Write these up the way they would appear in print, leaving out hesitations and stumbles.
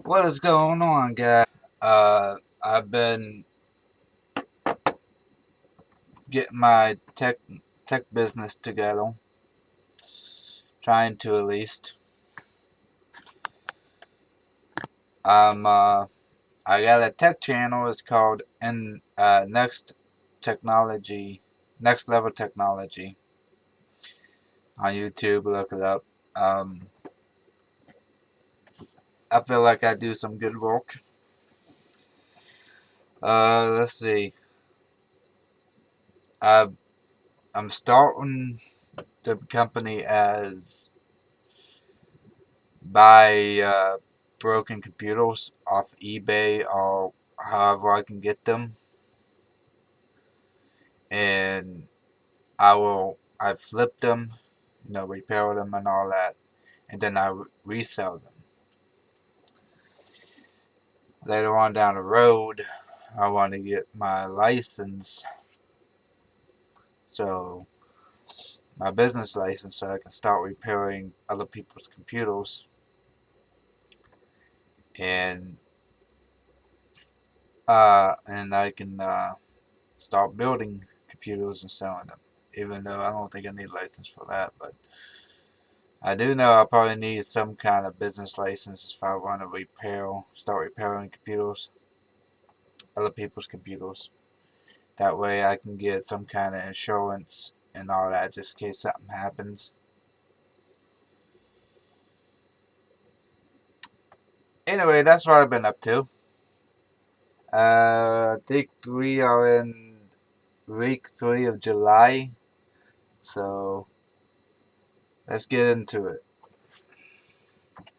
What is going on, guys? I've been getting my tech business together, trying to at least. I'm I got a tech channel. It's called Next Level Technology on YouTube. Look it up. Um, I feel like I do some good work. Let's see. I I'm starting the company as buy broken computers off eBay or however I can get them, and I flip them, repair them and all that, and then I resell them. Later on down the road, I want to get my license, so my business license, so I can start repairing other people's computers, and I can start building computers and selling them. Even though I don't think I need a license for that, but I do know I probably need some kind of business license if I want to start repairing computers, other people's computers. That way I can get some kind of insurance and all that just in case something happens. Anyway, that's what I've been up to. I think we are in week 3 of July, so let's get into it.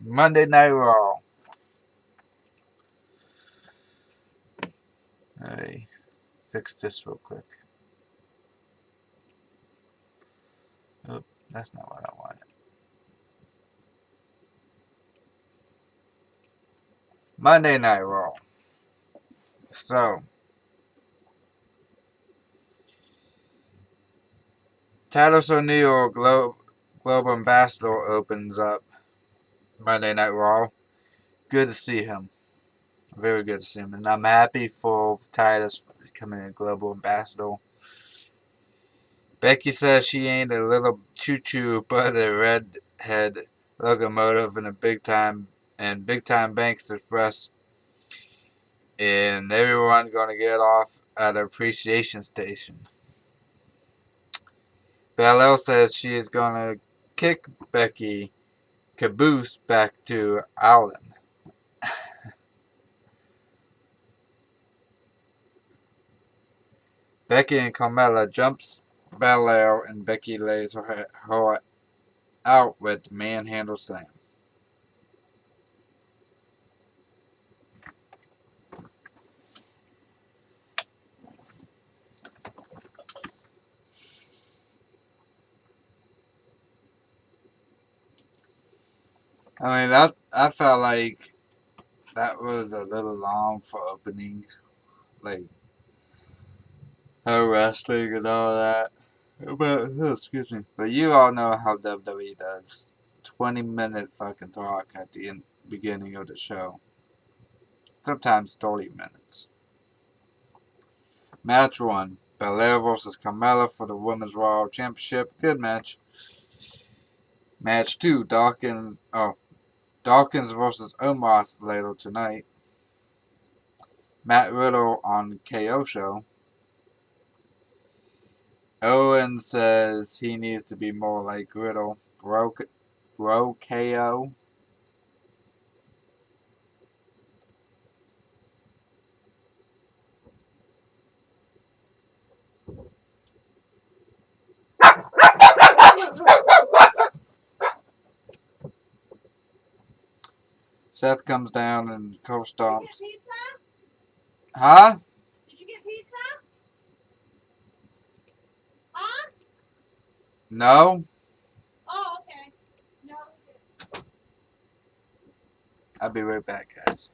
Monday Night Raw. Let me fix this real quick. Oh, that's not what I wanted. Monday Night Raw. So, Titus O'Neil, Global Ambassador, opens up Monday Night Raw. Good to see him. Very good to see him. And I'm happy for Titus becoming a Global Ambassador. Becky says she ain't a little choo-choo, but a redhead locomotive in big time Banks Express. And everyone gonna get off at an appreciation station. Belle says she is gonna kick Becky Caboose back to Allen. Becky and Carmella jumps Belair and Becky lays her out with manhandle slam. I mean, I felt like that was a little long for opening, like her wrestling and all that. But excuse me, but you all know how WWE does. 20-minute fucking talk at the beginning of the show. Sometimes 30 minutes. Match 1. Belair vs. Carmella for the Women's Raw Championship. Good match. Match 2. Dawkins vs. Omos later tonight. Matt Riddle on KO show. Owen says he needs to be more like Riddle. Bro KO. Seth comes down and curb stomps. Did you get pizza? Huh? Did you get pizza? Huh? No? Oh, okay. No. I'll be right back, guys.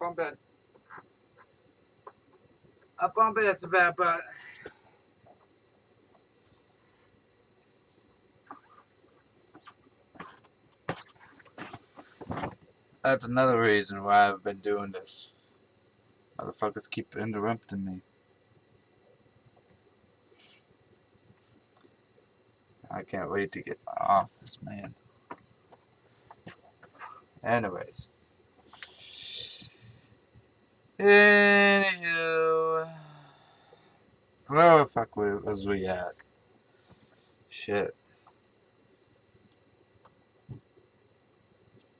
on bed. Up on bed, it's a bad butt. That's another reason why I've been doing this. Motherfuckers keep interrupting me. I can't wait to get my office, man. Anyways. Anywho. Where the fuck was we at? Shit.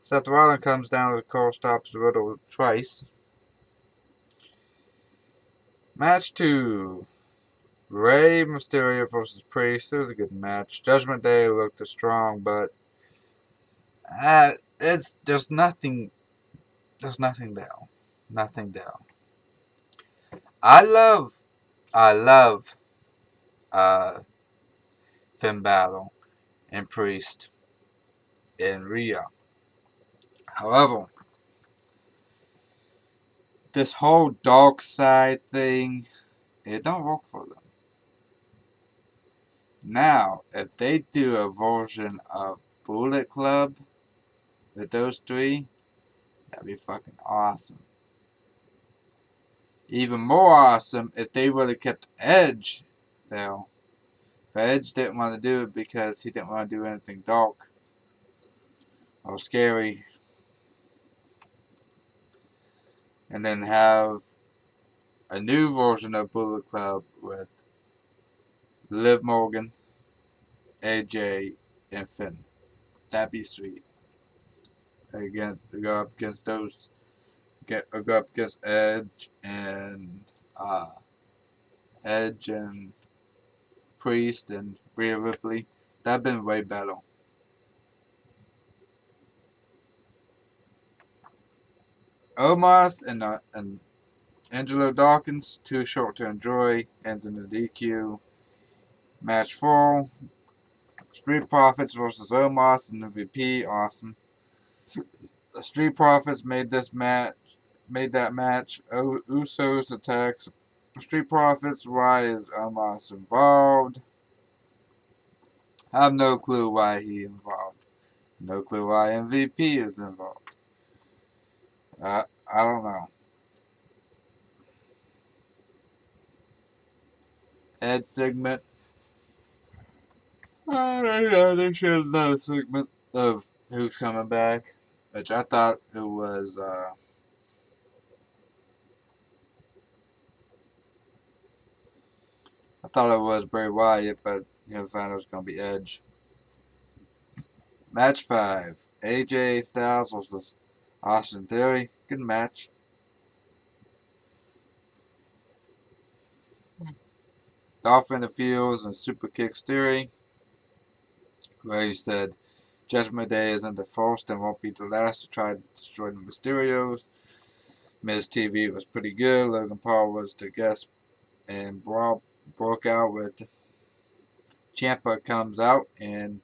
Seth Rollins comes down with Cole stops Riddle twice. Match 2. Rey Mysterio versus Priest. It was a good match. Judgment Day looked strong, but there's nothing there. Nothing there. I love Finn Balor and Priest and Rhea. However, this whole dark side thing, it don't work for them. Now, if they do a version of Bullet Club with those three, that'd be fucking awesome. Even more awesome if they really kept Edge there. But Edge didn't want to do it because he didn't want to do anything dark or scary. And then have a new version of Bullet Club with Liv Morgan, AJ, and Finn. That'd be sweet. Go up against those. Go up against Edge and Priest and Rhea Ripley. That'd been way better. Omos and Angelo Dawkins, too short to enjoy, ends in a DQ. Match 4. Street Profits versus Omos and MVP, awesome. The Street Profits made that match. Usos attacks Street Profits. Why is Omos involved? I have no clue why he involved. No clue why MVP is involved. I don't know. Ed segment. Yeah, they should have another segment of who's coming back, which I thought it was. I thought it was Bray Wyatt, but found it was gonna be Edge. Match 5: AJ Styles versus Austin Theory. Good match. Dolph interferes and super kicks Theory, where he said Judgment Day isn't the first and won't be the last to try to destroy the Mysterios. Miz TV was pretty good. Logan Paul was the guest, and Brawl broke out with Ciampa comes out and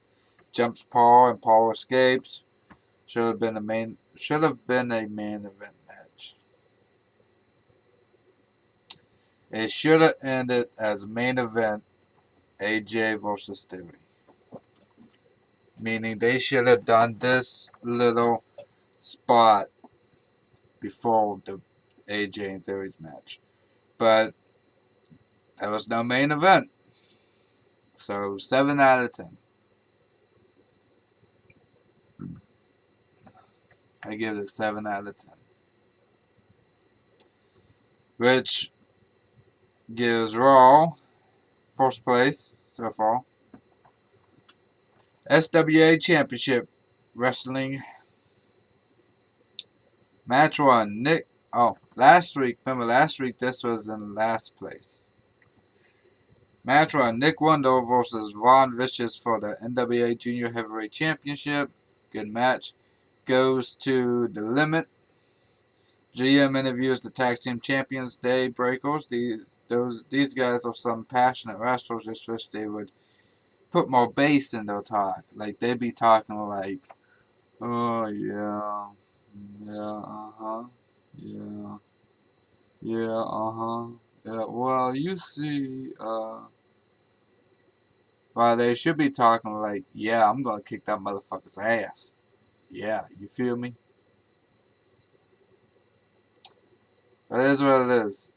jumps Paul, and Paul escapes. Should have been a main event match. It should have ended as main event AJ versus Theory. Meaning they should have done this little spot before the AJ and Theory's match. But there was no main event. So 7 out of 10. I give it 7 out of 10. Which gives Raw first place so far. SWA Championship Wrestling. Match 1. Last week this was in last place. Match 1. Nick Wendell versus Von Vicious for the NWA Junior Heavyweight Championship. Good match. Goes to the limit. GM interviews the tag team champions, Daybreakers. These guys are some passionate wrestlers. Just wish they would put more bass in their talk. Like they'd be talking like, oh yeah, Yeah. Yeah, uh-huh. Yeah, well, you see, well, they should be talking like, yeah, I'm gonna kick that motherfucker's ass. Yeah, you feel me? That is what it is.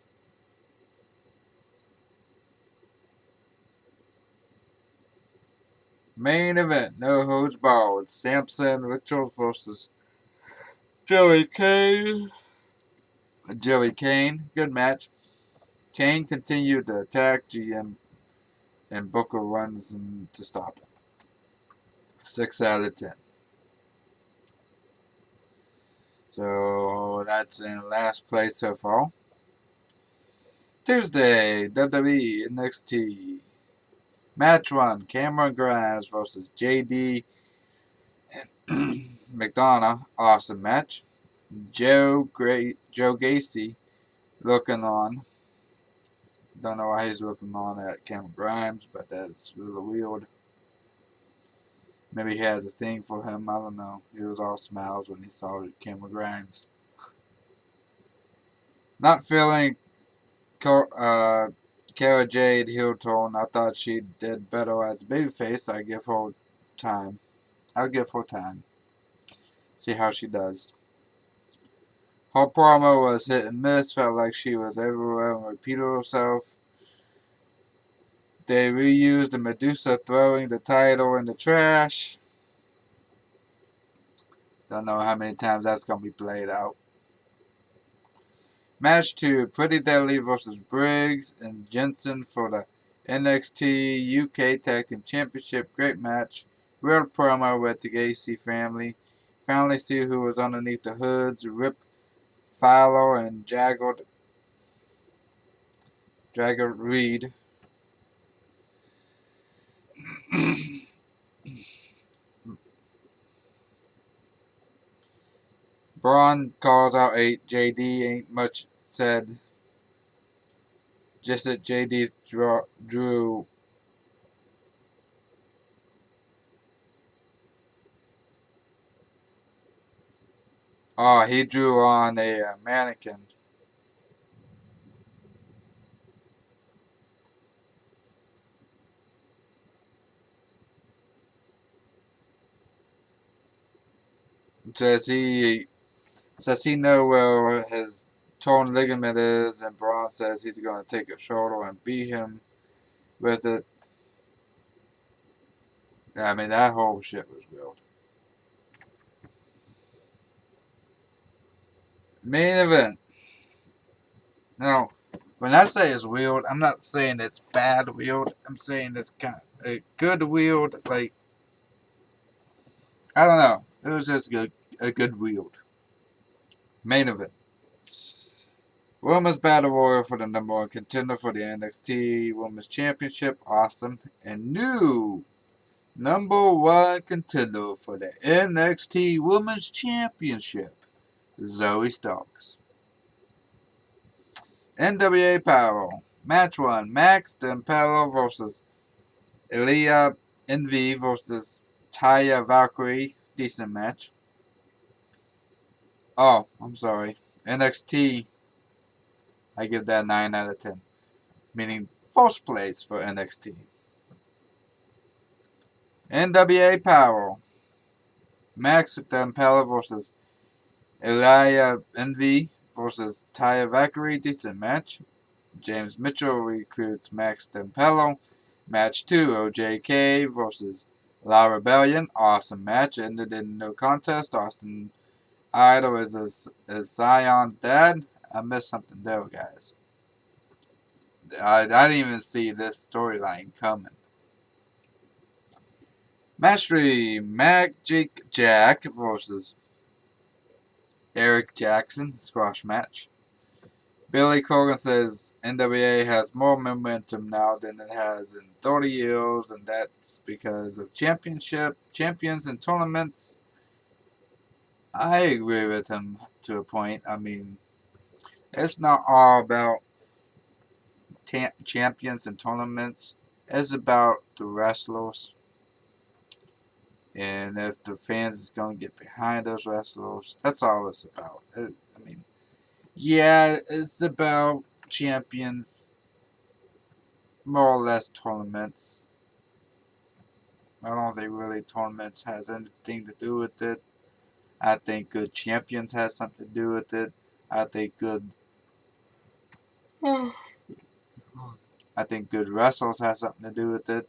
Main event, no holds barred. Samson Ritual versus Joey Kane. Joey Kane, good match. Kane continued the attack. GM and Booker runs to stop it. 6 out of 10. So that's in last place so far. Tuesday, WWE NXT. Match 1, Cameron Grimes versus JD and McDonough. Awesome match. Joe Gacy looking on. Don't know why he's looking on at Cameron Grimes, but that's really weird. Maybe he has a thing for him. I don't know. He was all smiles when he saw Cameron Grimes. Not feeling Cara Jade heel turn. I thought she did better as a babyface. I give her time. I'll give her time. See how she does. Her promo was hit and miss. Felt like she was everywhere and repeated herself. They reused the Medusa throwing the title in the trash. Don't know how many times that's going to be played out. Match 2, Pretty Deadly versus Briggs and Jensen for the NXT UK Tag Team Championship. Great match. Real promo with the Gacy family. Finally see who was underneath the hoods. Rip Fowler and Jagged Reed. Braun calls out 8. JD ain't much said. Just that JD drew. Oh, he drew on a mannequin. Says he know where his torn ligament is, and Braun says he's going to take a shoulder and beat him with it. I mean, that whole shit was weird. Main event. Now, when I say it's weird, I'm not saying it's bad weird. I'm saying it's kind of a good weird. Like, I don't know. It was just a good weird. Main event. Women's Battle Royal for the #1 contender for the NXT Women's Championship. Awesome. And new #1 contender for the NXT Women's Championship. Zoe Starks. NWA Power. Match 1. Max Dempello versus Elia Envy versus Taya Valkyrie. Decent match. Oh, I'm sorry. NXT. I give that 9 out of 10. Meaning first place for NXT. NWA Power. Max Dempello versus Elia Envy versus Taya Valkyrie. Decent match. James Mitchell recruits Max Dempello. Match 2, OJK versus La Rebellion. Awesome match. Ended in no contest. Austin Idol is Zion's dad. I missed something there, guys. I didn't even see this storyline coming. Match 3, Magic Jack versus Eric Jackson. Squash match. Billy Corgan says NWA has more momentum now than it has in 30 years, and that's because of champions, and tournaments. I agree with him to a point. I mean, it's not all about champions and tournaments. It's about the wrestlers, and if the fans is going to get behind those wrestlers, that's all it's about. I mean, Yeah, it's about champions, more or less tournaments. I don't think really tournaments has anything to do with it. I think good champions has something to do with it. I think good I think good wrestlers has something to do with it.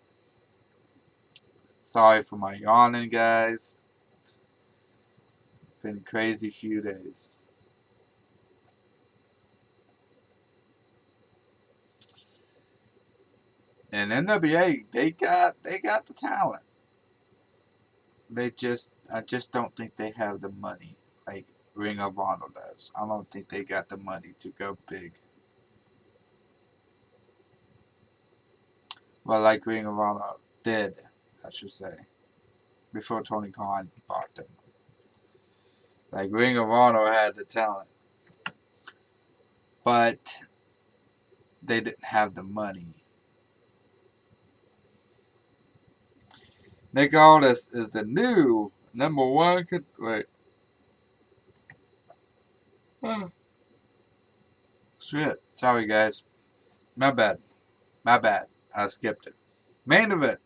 Sorry for my yawning, guys. Been a crazy few days. And NWA, they got the talent. I just don't think they have the money like Ring of Honor does. I don't think they got the money to go big. Well, like Ring of Honor did, I should say, before Tony Khan bought them. Like Ring of Honor had the talent, but they didn't have the money. Nick Aldis is the new number one. Wait. Shit. Sorry, guys. My bad. My bad. I skipped it. Main event.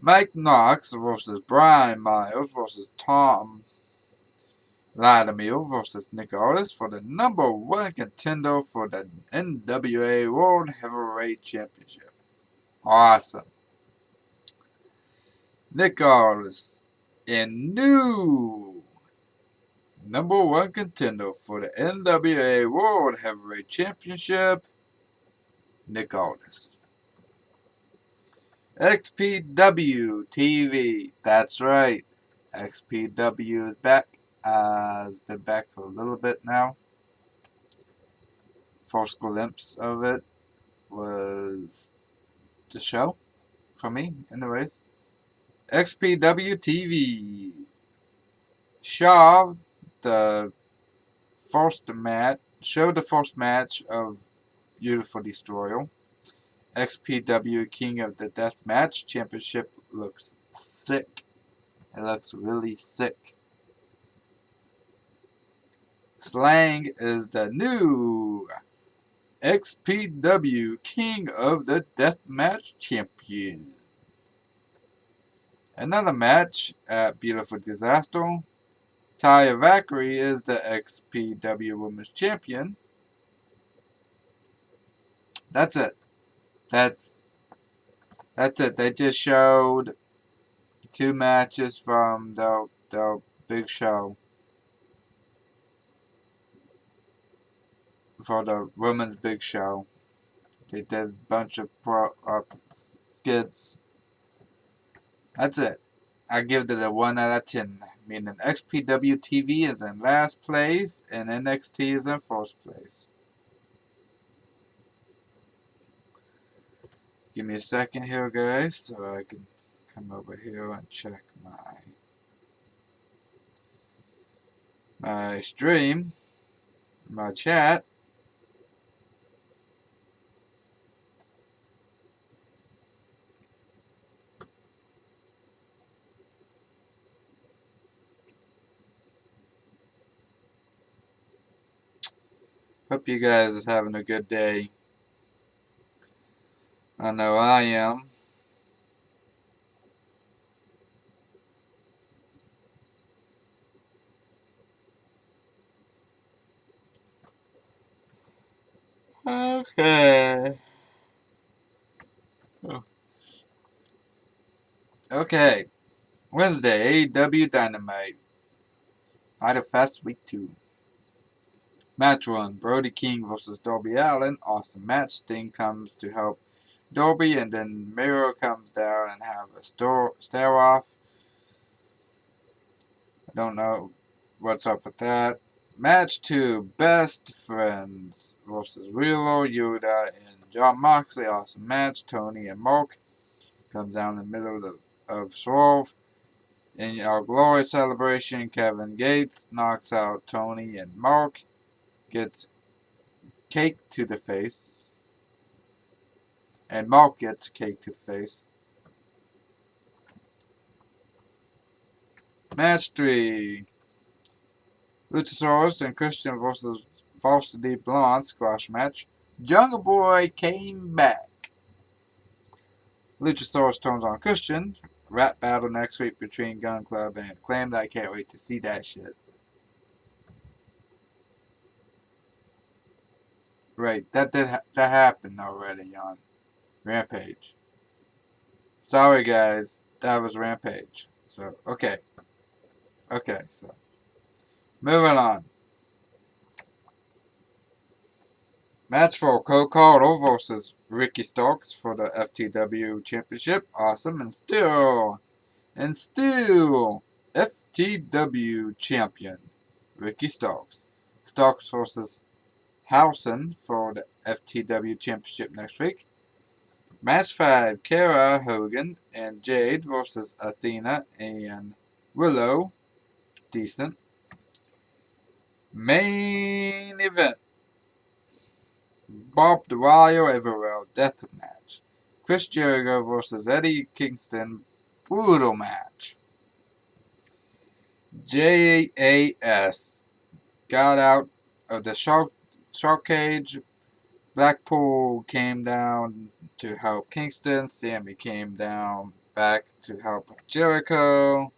Mike Knox versus Brian Myers versus Tom Latimer versus Nick Aldis for the number one contender for the NWA World Heavyweight Championship. Awesome. Nick Aldis in new number one contender for the NWA World Heavyweight Championship, Nick Aldis. XPW TV, that's right. XPW is back. It's been back for a little bit now. First glimpse of it was the show, for me, anyways. XPW TV. Shaw, the showed the first match of Beautiful Destroyer. XPW King of the Deathmatch Championship looks sick. It looks really sick. Slang is the new XPW King of the Deathmatch Champion. Another match at Beautiful Disaster. Taya Valkyrie is the XPW Women's Champion. That's it. That's it. They just showed 2 matches from the big show for the women's big show. They did a bunch of skits. That's it. I give it a 1 out of 10. Meaning XPW TV is in last place and NXT is in first place. Give me a second here, guys, so I can come over here and check my stream, my chat. Hope you guys is having a good day. I know I am. Okay. Okay. Wednesday, AEW Dynamite. Fighter Fest Week 2. Match 1. Brody King versus Darby Allin. Awesome match. Sting comes to help Darby, and then Miro comes down and have a stare off. I don't know what's up with that. Match 2. Best Friends versus Wheeler, Yuta, and John Moxley. Awesome match. Tony and Mark comes down in the middle of Swerve. In our glory celebration, Kevin Gates knocks out Tony and Mark. Gets cake to the face. And Mark gets cake to the face. Match 3. Luchasaurus and Christian versus Varsity Blonde squash match. Jungle Boy came back. Luchasaurus turns on Christian. Rap battle next week between Gun Club and Acclaimed. I can't wait to see that shit. Right, that happened already on Rampage. Sorry guys, that was Rampage. So okay, so moving on. Match for Cole versus Ricky Starks for the FTW Championship. Awesome, and still FTW Champion Ricky Starks. Starks versus Howson for the FTW Championship next week. Match 5, Kara Hogan and Jade versus Athena and Willow. Decent. Main event. Barbed Wire Everell Death Match. Chris Jericho versus Eddie Kingston. Brutal match. JAS got out of the shark cage. Blackpool came down to help Kingston. Sammy came down back to help Jericho.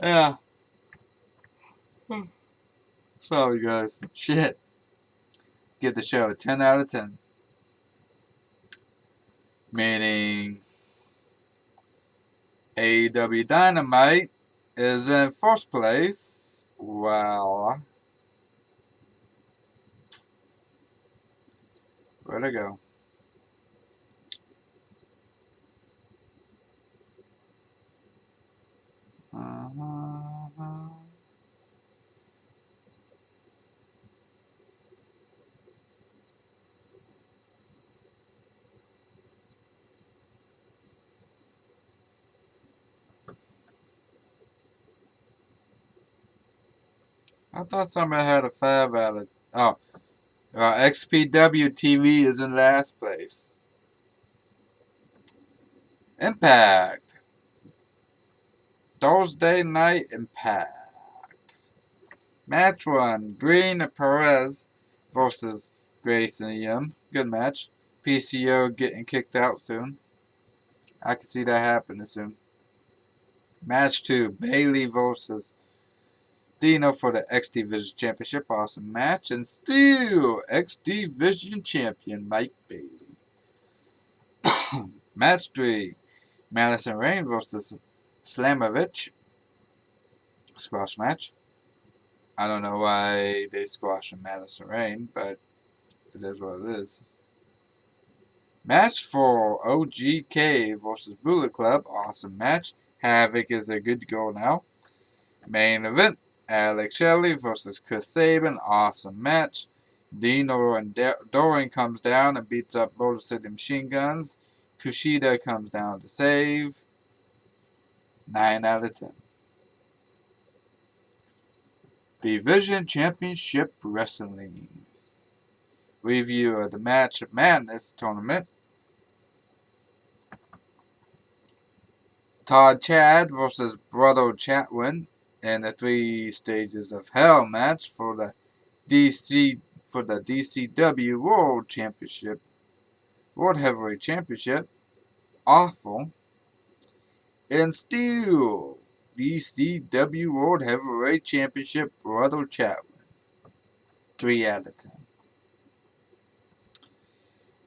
Yeah. Sorry guys. Shit. Give the show a 10 out of 10. Meaning AEW Dynamite is in first place. Well, where'd it go? I thought somebody had a 5 out of. Oh, XPW TV is in last place. Impact. Thursday Night Impact. Match 1. Green Perez versus Grayson Yim. Good match. PCO getting kicked out soon. I can see that happening soon. Match 2. Bailey versus Dino for the X Division Championship. Awesome match. And still X Division Champion Mike Bailey. Match 3. Madison Rain versus Slamovich. Squash match. I don't know why they squashed Madison Rain, but it is what it is. Match 4. OGK versus Bullet Club. Awesome match. Havoc is a good to go now. Main event. Alex Shelley versus Chris Sabin. Awesome match. Dino and Dorian comes down and beats up Motor City Machine Guns. Kushida comes down to save. 9 out of 10. Division Championship Wrestling. Review of the Match of Madness tournament. Todd Chad versus Brother Chatwin in the 3 Stages of Hell match for the DCW World Championship, World Heavyweight Championship. Awful. And still DCW World Heavyweight Championship, Brother Chatwin. 3 out of 10.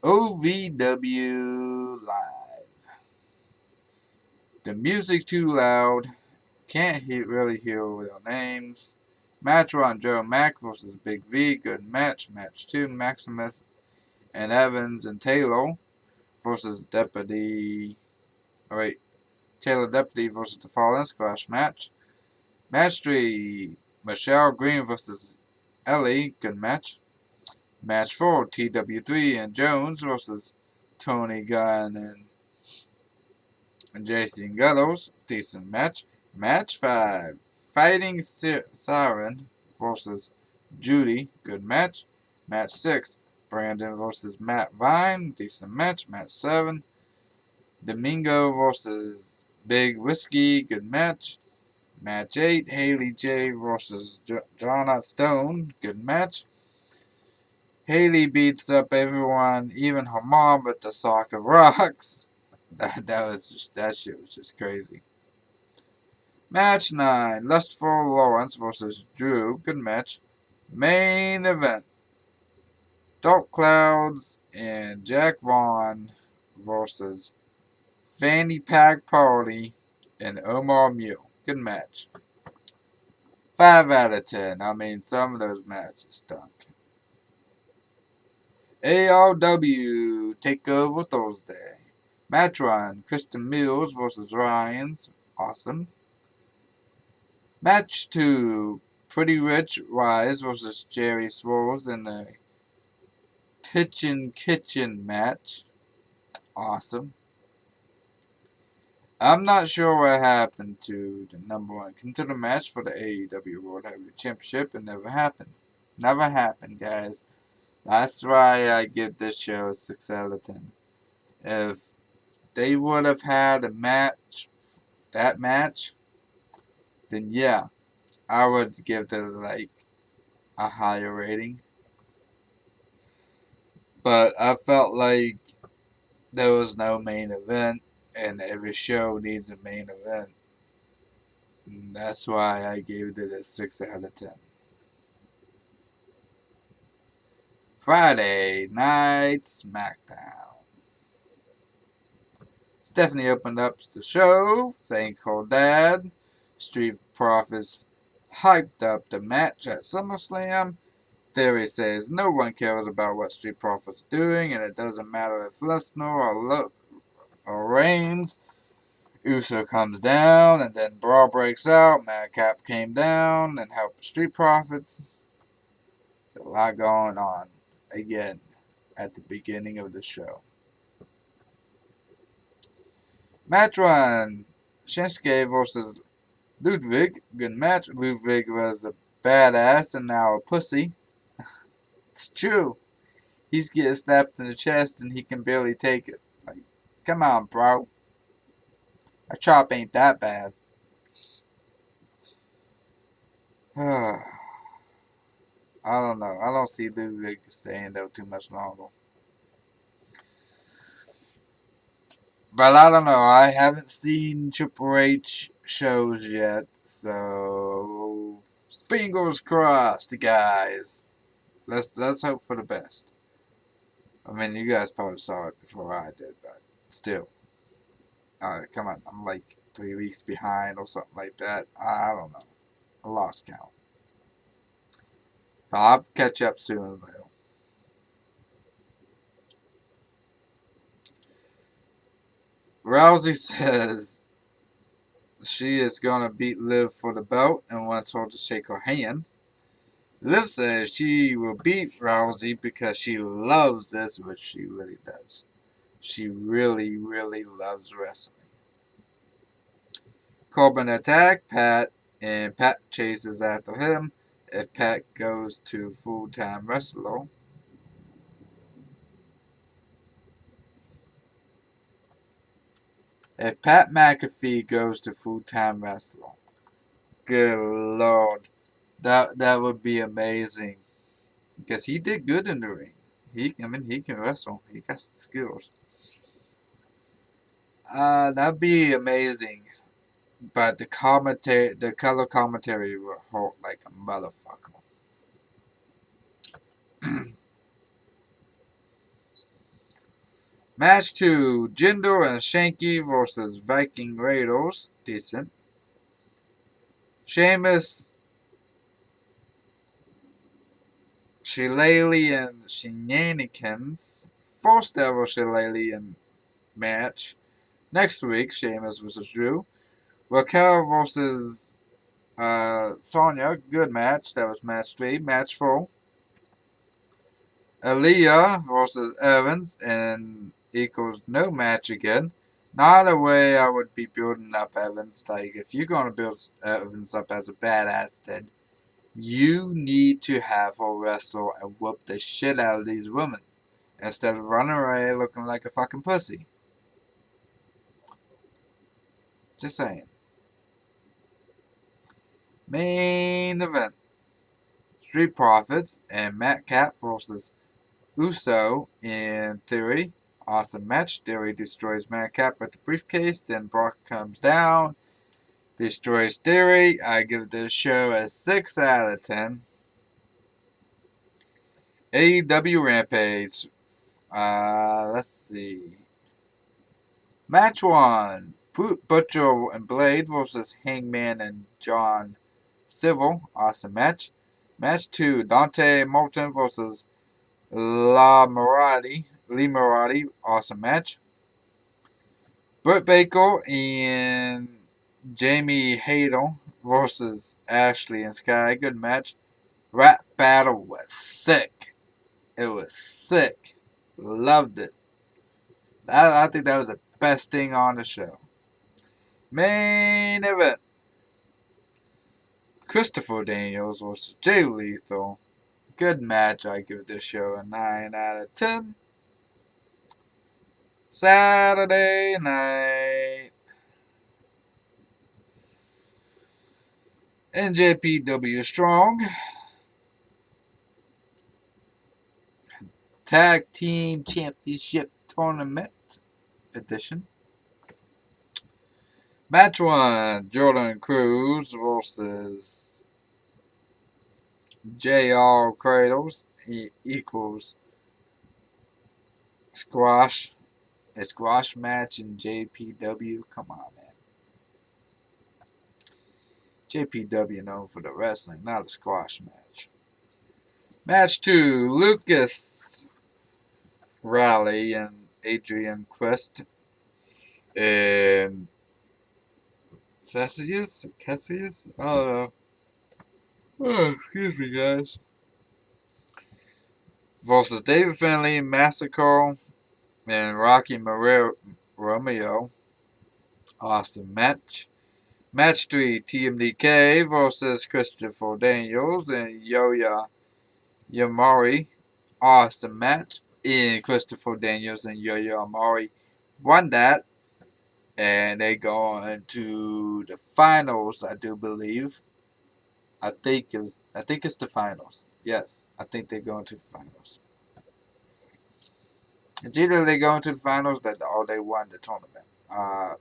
OVW Live. The music too loud. Can't really hear real names. Match 1. Joe Mack versus Big V. Good match. Match 2. Maximus and Evans and Taylor versus Deputy. Taylor Deputy versus the Fallen squash match. Match 3. Michelle Green versus Ellie. Good match. Match 4. TW3 and Jones versus Tony Gunn and Jason Gallows. Decent match. Match 5. Fighting Siren versus Judy. Good match. Match 6. Brandon versus Matt Vine. Decent match. Match 7. Domingo versus Big Whiskey. Good match. Match 8, Haley J versus Jonna Stone. Good match. Haley beats up everyone, even her mom, with the sock of rocks. That shit was just crazy. Match 9, Lustful Lawrence versus Drew. Good match. Main event. Dark Clouds and Jack Vaughn versus Fanny Pack Party and Omar Mule. Good match. 5 out of 10. I mean, some of those matches stunk. ARW TakeOver Thursday. Match 1. Kristen Mills versus Ryans. Awesome. Match 2. Pretty Rich Wise versus Jerry Swirls in a Kitchen match. Awesome. I'm not sure what happened to the #1 contender match for the AEW World Heavyweight Championship. It never happened. Never happened, guys. That's why I give this show a 6 out of 10. If they would have had that match, then yeah, I would give it like a higher rating. But I felt like there was no main event, and every show needs a main event. And that's why I gave it a 6 out of 10. Friday Night SmackDown. Stephanie opened up the show, thanked her dad. Street Profits hyped up the match at SummerSlam. Theory says no one cares about what Street Profits are doing, and it doesn't matter if Lesnar or Reigns. Uso comes down, and then Brawl breaks out. Madcap came down and helped Street Profits. There's a lot going on again at the beginning of the show. Match 1. Shinsuke versus Ludwig. Good match. Ludwig was a badass and now a pussy. It's true. He's getting stabbed in the chest and he can barely take it. Like, come on, bro. A chop ain't that bad. I don't know. I don't see Ludwig staying there too much longer. But I don't know. I haven't seen Triple H shows yet, so fingers crossed, guys. Let's hope for the best. I mean, you guys probably saw it before I did, but still. Alright, come on. I'm like 3 weeks behind or something like that. I don't know. I lost count. But I'll catch up soon, though. Rousey says she is going to beat Liv for the belt and wants her to shake her hand. Liv says she will beat Rousey because she loves this, which she really does. She really, really loves wrestling. Corbin attacked Pat, and Pat chases after him. If Pat goes to full-time wrestler. If Pat McAfee goes to full-time wrestler. Good Lord. That would be amazing. Because he did good in the ring. He can wrestle. He got skills. That'd be amazing. But the color commentary will hurt like a motherfucker. Match 2, Jinder and Shanky versus Viking Raiders. Decent. Sheamus, Shillelagh and Shenanigans. First ever Shillelagh match. Next week, Sheamus versus Drew. Raquel versus Sonya. Good match. That was match 3. Match 4. Aaliyah versus Evans and equals no match again. Not a way I would be building up Evans. Like, if you're going to build Evans up as a badass, then you need to have her wrestle and whoop the shit out of these women. Instead of running away looking like a fucking pussy. Just saying. Main event. Street Profits and Matt Cap versus Uso in Theory. Awesome match. Theory destroys Matt Cap with the briefcase. Then Brock comes down, destroys Theory. I give this show a 6 out of 10. AEW Rampage. Let's see. Match 1. Butcher and Blade versus Hangman and John Civil. Awesome match. Match 2. Dante Martin versus Lee Moriarty. Awesome match. Britt Baker and Jamie Hayden versus Ashley and Sky. Good match. Rap battle was sick. It was sick. Loved it. I think that was the best thing on the show. Main event. Christopher Daniels versus Jay Lethal. Good match. I give this show a 9 out of 10. Saturday night. NJPW Strong. Tag Team Championship Tournament Edition. Match 1. Jordan Cruz versus JR Cradles equals squash. A squash match in JPW. Come on, man. JPW known for the wrestling, not a squash match. Match 2. Lucas Raleigh and Adrian Quest and Cassius? I don't know. Oh, excuse me, guys. Versus David Finlay, Massacre, and Rocky Romeo. Awesome match. Match 3, TMDK versus Christopher Daniels and Yoya Yamari. Awesome match. And Christopher Daniels and Yoya Yamari won that. And they go into the finals, I do believe. I think it's the finals. Yes, I think they go into the finals. It's either they go into the finals or they won the tournament. I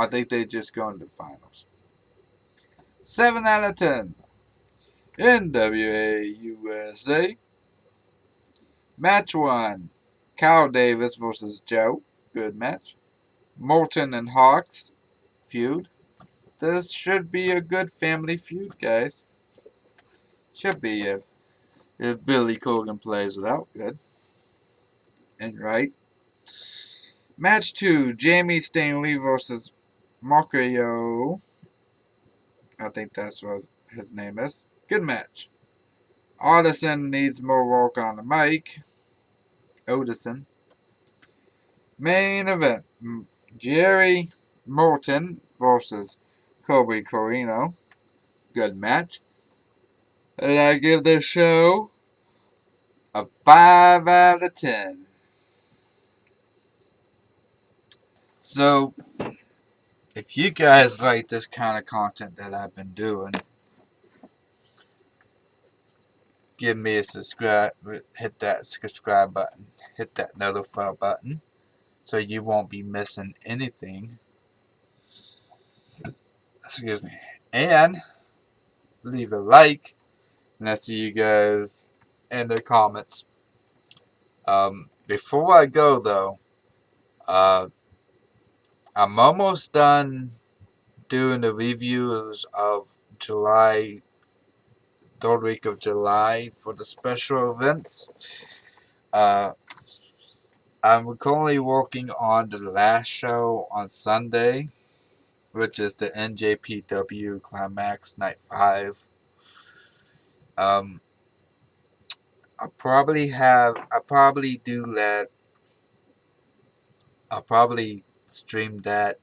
think they just go into the finals. 7 out of 10. NWA USA. Match 1. Kyle Davis versus Joe. Good match. Morton and Hawks feud. This should be a good family feud, guys. Should be if Billy Corgan plays it out good and right. Match 2. Jamie Stanley versus Marco. I think that's what his name is. Good match. Odison needs more work on the mic. Odison. Main event. Jerry Morton versus Kobe Corino. Good match. And I give this show a 5 out of 10. So, if you guys like this kind of content that I've been doing, give me a subscribe, hit that subscribe button, hit that notify button, so you won't be missing anything. Excuse me. And leave a like, and I'll see you guys in the comments. Before I go though, I'm almost done doing the reviews of July, third week of July for the special events. I'm currently working on the last show on Sunday, which is the NJPW Climax Night 5. I'll probably stream that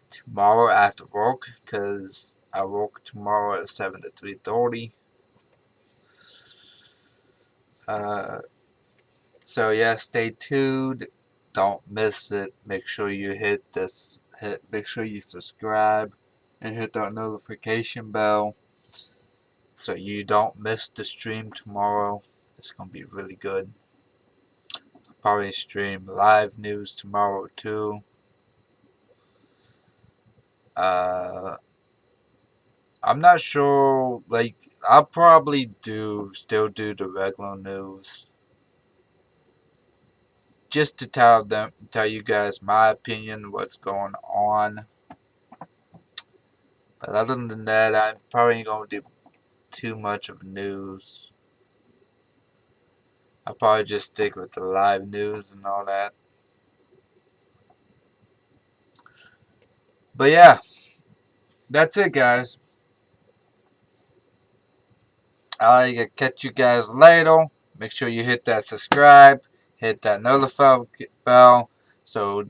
tomorrow after work, because I work tomorrow at 7 to 3:30. So yeah, stay tuned. Don't miss it. Make sure you make sure you subscribe. and hit that notification bell so you don't miss the stream tomorrow. It's gonna be really good. I'll probably stream live news tomorrow too. I'm not sure. Like, I'll probably still do the regular news, just to tell you guys my opinion, what's going on. But other than that, I'm probably gonna do too much of news. I'll probably just stick with the live news and all that. But yeah, that's it, guys. I'll catch you guys later. Make sure you hit that subscribe, hit that notify bell, so